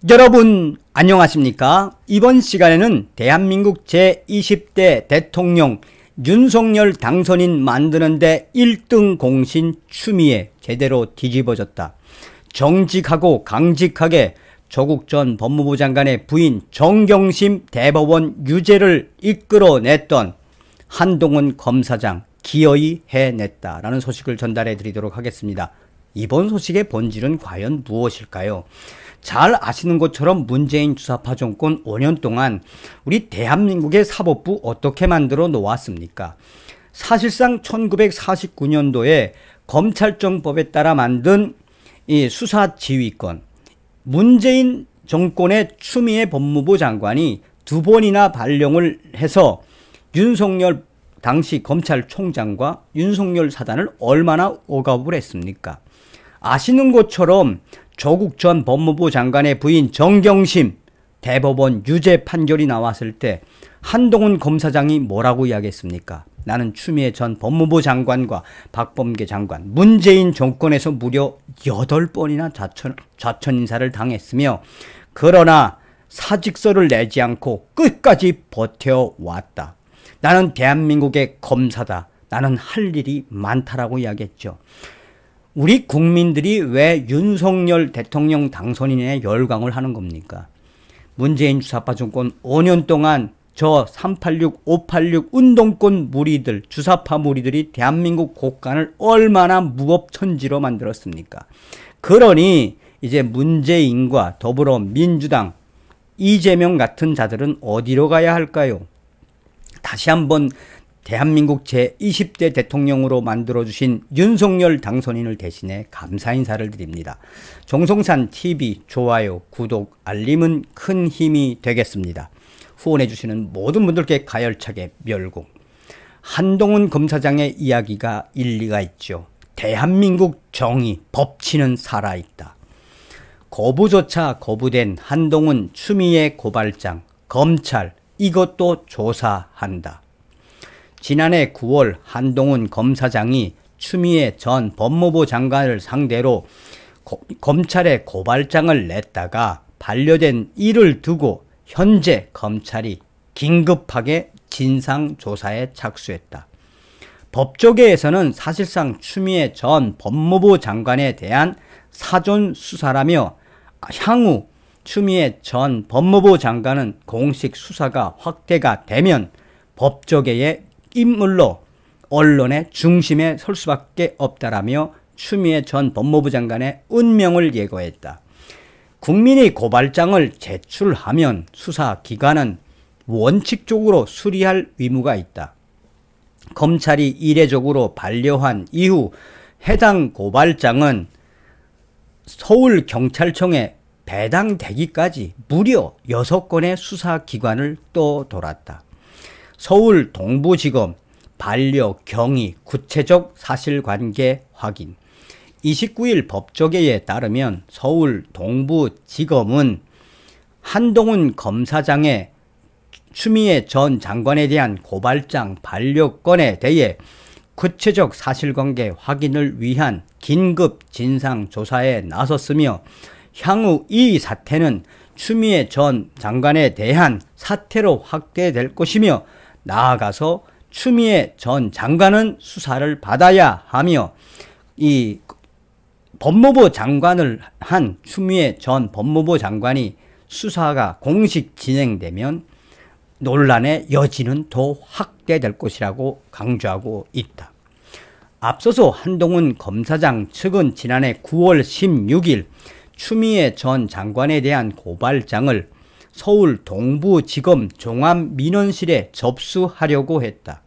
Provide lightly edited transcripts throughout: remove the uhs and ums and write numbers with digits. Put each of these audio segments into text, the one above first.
여러분 안녕하십니까? 이번 시간에는 대한민국 제20대 대통령 윤석열 당선인 만드는데 1등 공신 추미애 제대로 뒤집어졌다. 정직하고 강직하게 조국 전 법무부 장관의 부인 정경심 대법원 유죄를 이끌어냈던 한동훈 검사장 기어이 해냈다라는 소식을 전달해 드리도록 하겠습니다. 이번 소식의 본질은 과연 무엇일까요? 잘 아시는 것처럼 문재인 주사파 정권 5년 동안 우리 대한민국의 사법부 어떻게 만들어 놓았습니까? 사실상 1949년도에 검찰정법에 따라 만든 이 수사지휘권, 문재인 정권의 추미애 법무부 장관이 2번이나 발령을 해서 윤석열 당시 검찰총장과 윤석열 사단을 얼마나 억압을 했습니까? 아시는 것처럼 조국 전 법무부 장관의 부인 정경심 대법원 유죄 판결이 나왔을 때 한동훈 검사장이 뭐라고 이야기했습니까? 나는 추미애 전 법무부 장관과 박범계 장관, 문재인 정권에서 무려 8번이나 좌천 인사를 당했으며 그러나 사직서를 내지 않고 끝까지 버텨왔다. 나는 대한민국의 검사다. 나는 할 일이 많다라고 이야기했죠. 우리 국민들이 왜 윤석열 대통령 당선인에 열광을 하는 겁니까? 문재인 주사파 정권 5년 동안 저 386, 586 운동권 무리들, 주사파 무리들이 대한민국 곳간을 얼마나 무법천지로 만들었습니까? 그러니 이제 문재인과 더불어민주당, 이재명 같은 자들은 어디로 가야 할까요? 다시 한번 대한민국 제20대 대통령으로 만들어주신 윤석열 당선인을 대신해 감사 인사를 드립니다. 정성찬TV 좋아요, 구독, 알림은 큰 힘이 되겠습니다. 후원해주시는 모든 분들께 가열차게 멸공. 한동훈 검사장의 이야기가 일리가 있죠. 대한민국 정의, 법치는 살아있다. 거부조차 거부된 한동훈 추미애 고발장, 검찰 이것도 조사한다. 지난해 9월 한동훈 검사장이 추미애 전 법무부 장관을 상대로 검찰에 고발장을 냈다가 반려된 이를 두고 현재 검찰이 긴급하게 진상조사에 착수했다. 법조계에서는 사실상 추미애 전 법무부 장관에 대한 사전 수사라며 향후 추미애 전 법무부 장관은 공식 수사가 확대가 되면 법조계의 인물로 언론의 중심에 설 수밖에 없다라며 추미애 전 법무부 장관의 운명을 예고했다. 국민이 고발장을 제출하면 수사기관은 원칙적으로 수리할 의무가 있다. 검찰이 이례적으로 반려한 이후 해당 고발장은 서울경찰청에 배당되기까지 무려 6건의 수사기관을 또 돌았다. 서울 동부지검 반려 경위 구체적 사실관계 확인 29일 법조계에 따르면 서울 동부지검은 한동훈 검사장의 추미애 전 장관에 대한 고발장 반려건에 대해 구체적 사실관계 확인을 위한 긴급 진상조사에 나섰으며 향후 이 사태는 추미애 전 장관에 대한 사태로 확대될 것이며 나아가서 추미애 전 장관은 수사를 받아야 하며 이 법무부 장관을 한 추미애 전 법무부 장관이 수사가 공식 진행되면 논란의 여지는 더 확대될 것이라고 강조하고 있다. 앞서서 한동훈 검사장 측은 지난해 9월 16일 추미애 전 장관에 대한 고발장을 서울 동부지검 종합민원실에 접수하려고 했다.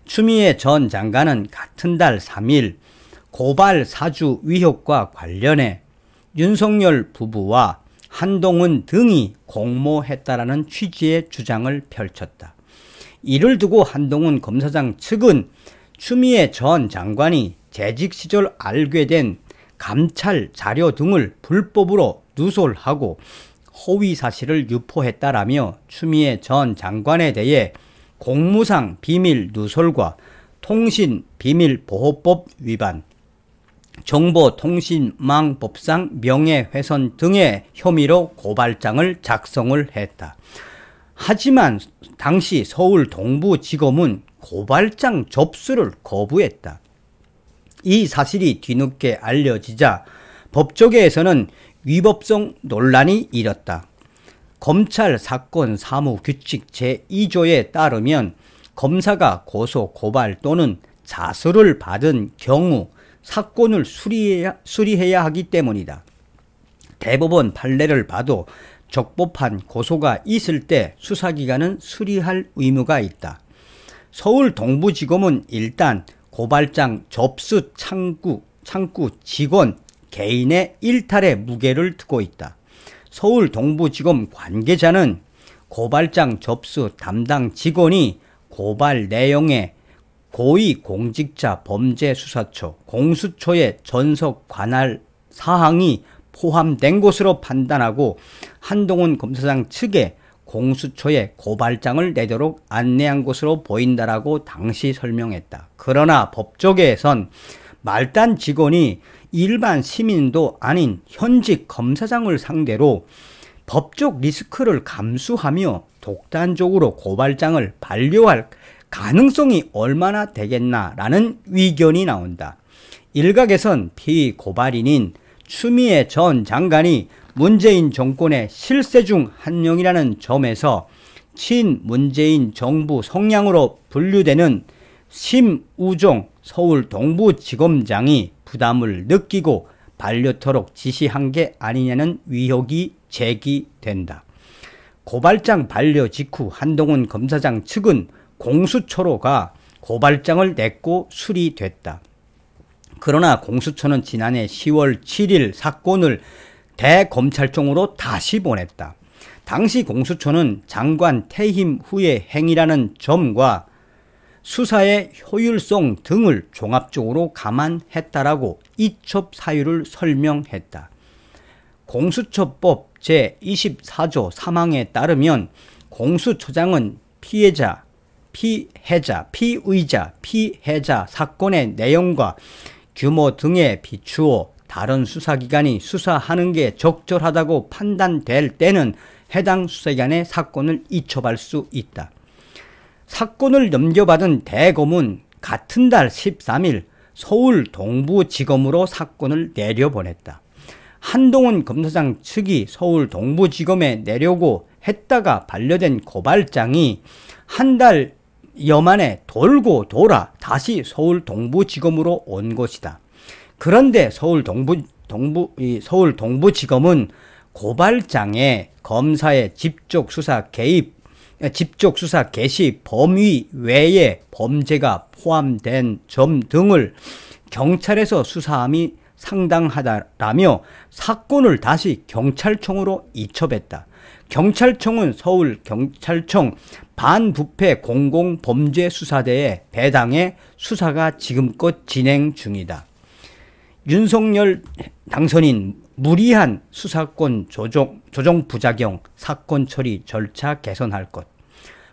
추미애 전 장관은 같은 달 3일 고발 사주 의혹과 관련해 윤석열 부부와 한동훈 등이 공모했다라는 취지의 주장을 펼쳤다. 이를 두고 한동훈 검사장 측은 추미애 전 장관이 재직 시절 알게 된 감찰 자료 등을 불법으로 누설하고 허위 사실을 유포했다라며 추미애 전 장관에 대해 공무상 비밀 누설과 통신비밀보호법 위반, 정보통신망법상 명예훼손 등의 혐의로 고발장을 작성을 했다. 하지만 당시 서울 동부지검은 고발장 접수를 거부했다. 이 사실이 뒤늦게 알려지자 법조계에서는 위법성 논란이 일었다. 검찰 사건 사무 규칙 제2조에 따르면 검사가 고소, 고발 또는 자수를 받은 경우 사건을 수리해야 하기 때문이다. 대법원 판례를 봐도 적법한 고소가 있을 때 수사기관은 수리할 의무가 있다. 서울 동부지검은 일단 고발장 접수 창구 직원 개인의 일탈에 무게를 두고 있다. 서울 동부지검 관계자는 고발장 접수 담당 직원이 고발 내용에 고위공직자 범죄수사처 공수처의 전속 관할 사항이 포함된 것으로 판단하고 한동훈 검사장 측에 공수처에 고발장을 내도록 안내한 것으로 보인다라고 당시 설명했다. 그러나 법조계에선 말단 직원이 일반 시민도 아닌 현직 검사장을 상대로 법적 리스크를 감수하며 독단적으로 고발장을 반려할 가능성이 얼마나 되겠나라는 의견이 나온다. 일각에선 피고발인인 추미애 전 장관이 문재인 정권의 실세 중 한 명이라는 점에서 친문재인 정부 성향으로 분류되는 심우종 서울 동부지검장이 부담을 느끼고 반려토록 지시한 게 아니냐는 의혹이 제기된다. 고발장 반려 직후 한동훈 검사장 측은 공수처로 가 고발장을 냈고 수리됐다. 그러나 공수처는 지난해 10월 7일 사건을 대검찰청으로 다시 보냈다. 당시 공수처는 장관 퇴임 후의 행위라는 점과 수사의 효율성 등을 종합적으로 감안했다라고 이첩 사유를 설명했다. 공수처법 제24조 3항에 따르면 공수처장은 피의자, 피해자 사건의 내용과 규모 등에 비추어 다른 수사기관이 수사하는 게 적절하다고 판단될 때는 해당 수사기관에 사건을 이첩할 수 있다. 사건을 넘겨받은 대검은 같은 달 13일 서울 동부지검으로 사건을 내려보냈다. 한동훈 검사장 측이 서울 동부지검에 내려고 했다가 반려된 고발장이 한 달여 만에 돌고 돌아 다시 서울 동부지검으로 온 것이다. 그런데 서울 동부지검은 고발장에 검사의 직접 수사 개시 범위 외에 범죄가 포함된 점 등을 경찰에서 수사함이 상당하다라며 사건을 다시 경찰청으로 이첩했다. 경찰청은 서울경찰청 반부패 공공범죄수사대에 배당해 수사가 지금껏 진행 중이다. 윤석열 당선인 무리한 수사권 조정 부작용, 사건 처리 절차 개선할 것.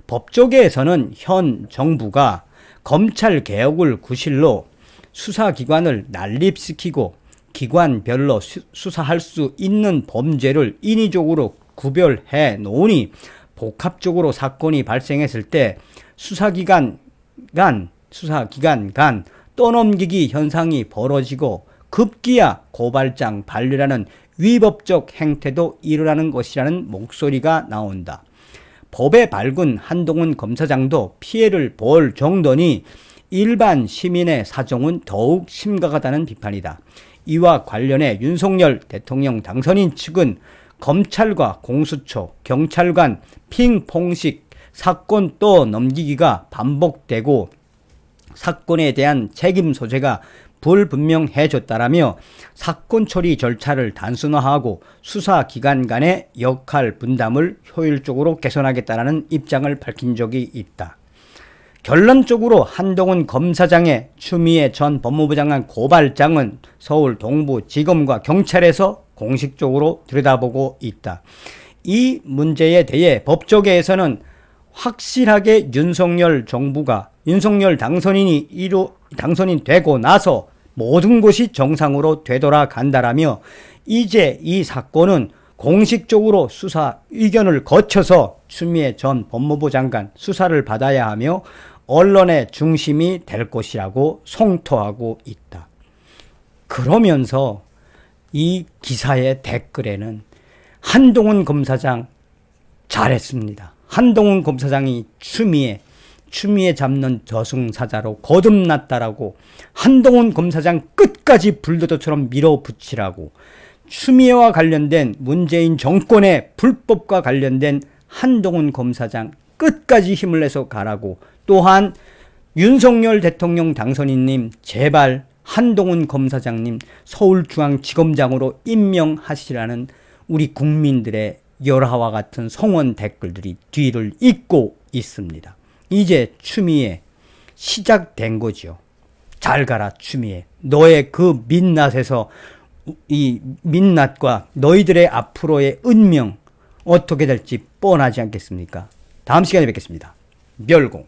법조계에서는 현 정부가 검찰 개혁을 구실로 수사기관을 난립시키고 기관별로 수사할 수 있는 범죄를 인위적으로 구별해 놓으니 복합적으로 사건이 발생했을 때 수사기관 간 떠넘기기 현상이 벌어지고 급기야 고발장 반려라는 위법적 행태도 일어나는 것이라는 목소리가 나온다. 법에 밝은 한동훈 검사장도 피해를 볼 정도니 일반 시민의 사정은 더욱 심각하다는 비판이다. 이와 관련해 윤석열 대통령 당선인 측은 검찰과 공수처, 경찰 간 핑퐁식 사건 떠넘기기가 반복되고 사건에 대한 책임 소재가 불분명해졌다라며 사건 처리 절차를 단순화하고 수사기관 간의 역할 분담을 효율적으로 개선하겠다는 입장을 밝힌 적이 있다. 결론적으로 한동훈 검사장의 추미애 전 법무부 장관 고발장은 서울 동부지검과 경찰에서 공식적으로 들여다보고 있다. 이 문제에 대해 법조계에서는 확실하게 윤석열 당선인 되고 나서 모든 것이 정상으로 되돌아간다라며 이제 이 사건은 공식적으로 수사 의견을 거쳐서 추미애 전 법무부 장관 수사를 받아야 하며 언론의 중심이 될 것이라고 송토하고 있다. 그러면서 이 기사의 댓글에는 한동훈 검사장 잘했습니다. 한동훈 검사장이 추미애 잡는 저승사자로 거듭났다라고, 한동훈 검사장 끝까지 불도저처럼 밀어붙이라고, 추미애와 관련된 문재인 정권의 불법과 관련된 한동훈 검사장 끝까지 힘을 내서 가라고, 또한 윤석열 대통령 당선인님 제발 한동훈 검사장님 서울중앙지검장으로 임명하시라는 우리 국민들의 열화와 같은 성원 댓글들이 뒤를 잇고 있습니다. 이제 추미애 시작된 거죠. 잘 가라 추미애. 너의 그 민낯에서 이 민낯과 너희들의 앞으로의 운명 어떻게 될지 뻔하지 않겠습니까? 다음 시간에 뵙겠습니다. 멸공.